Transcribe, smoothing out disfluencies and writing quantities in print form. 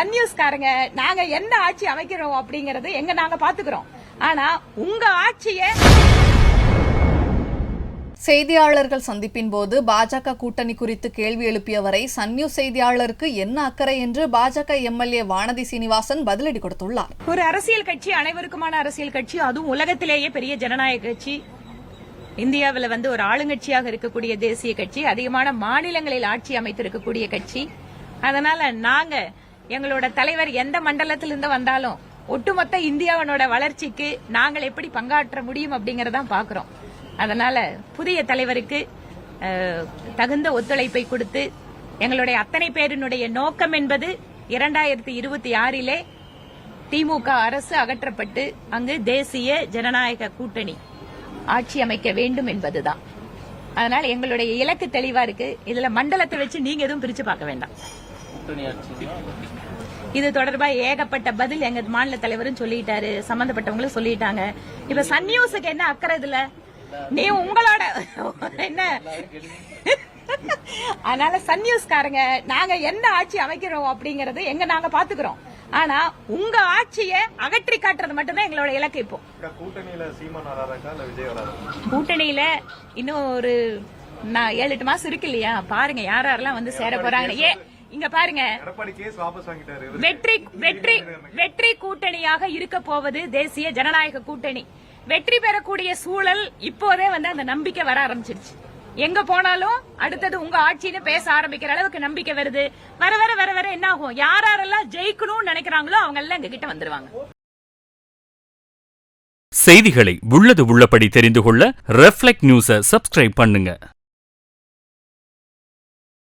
Sun நியூஸ்காரங்க நாங்க என்ன ஆட்சி அமைக்கிறோம் அப்படிங்கறது நாங்க பாத்துக்கிறோம். ஆனா உங்க ஆட்சியை செய்தியாளர்கள் சந்திப்பின் போது பாஜக கூட்டணி குறித்து கேள்வி எழுப்பியவரை சன் நியூஸ் செய்தியாளருக்கு என்ன அக்கறை என்று பாஜக எம்எல்ஏ வானதி சீனிவாசன் பதிலடி கொடுத்துள்ளார். ஒரு அரசியல் கட்சி, அனைவருக்குமான அரசியல் கட்சி, அதுவும் உலகத்திலேயே பெரிய ஜனநாயக கட்சி, இந்தியாவில் ஒரு ஆளுங்கட்சியாக இருக்கக்கூடிய தேசிய கட்சி, அதிகமான மாநிலங்களில் ஆட்சி அமைத்திருக்கக்கூடிய கட்சி. அதனால நாங்க எங்களோட தலைவர் எந்த மண்டலத்திலிருந்து வந்தாலும் ஒட்டுமொத்த இந்தியாவோட வளர்ச்சிக்கு நாங்கள் எப்படி பங்காற்ற முடியும் அப்படிங்கறதான் பாக்குறோம். அதனால புதிய தலைவருக்கு தகுந்த ஒத்துழைப்பை கொடுத்து எங்களுடைய அத்தனை பேரினுடைய நோக்கம் என்பது 2026 திமுக அரசு அகற்றப்பட்டு அங்கு தேசிய ஜனநாயக கூட்டணி ஆட்சி அமைக்க வேண்டும் என்பதுதான். அதனால எங்களுடைய இலக்கு தெளிவா இருக்கு. இதுல மண்டலத்தை வச்சு நீங்க எதுவும் பிரிச்சு பார்க்க வேண்டாம். இது தொடர்பா ஏகப்பட்ட பதில் எங்க மாநில தலைவரும் சொல்லிட்டாரு, சம்பந்தப்பட்டவங்களும் சொல்லிட்டாங்க. இப்ப சன் நியூஸுக்கு என்ன அக்கறை இதுல? நீ உங்களோட என்ன அதனால சன் நியூஸ்காரங்க நாங்க என்ன ஆட்சி அமைக்கிறோம் அப்படிங்கறது நாங்க பாத்துக்கிறோம். ஆனா உங்க ஆட்சியை அகற்றி காட்டுறது மட்டும்தான் எங்களோட இலக்கு. இப்போ கூட்டணியில இன்னும் ஒரு 7-8 மாசம் இருக்கு இல்லையா? பாருங்க யாரெல்லாம் சேர போறாங்க. இங்க பாருங்க, வெற்றி கூட்டணியாக இருக்க போவது தேசிய ஜனநாயக கூட்டணி. வெற்றி பெறக்கூடிய சூழல் இப்போதே அந்த நம்பிக்கை வர ஆரம்பிச்சிருச்சு. எங்க போனாலும் அடுத்தது உங்க ஆட்சின்னு பேச ஆரம்பிக்கிற அளவுக்கு நம்பிக்கை வருது. வர வர வர வர என்ன ஆகும்? யாரெல்லாம் ஜெயிக்கணும்னு நினைக்கிறாங்களோ அவங்க எல்லாம் எங்க கிட்ட வந்துருவாங்க. செய்திகளை உள்ளது உள்ளபடி தெரிந்து கொள்ள ரெஃப்ளெக்ட் நியூஸை சப்ஸ்கிரைப் பண்ணுங்க.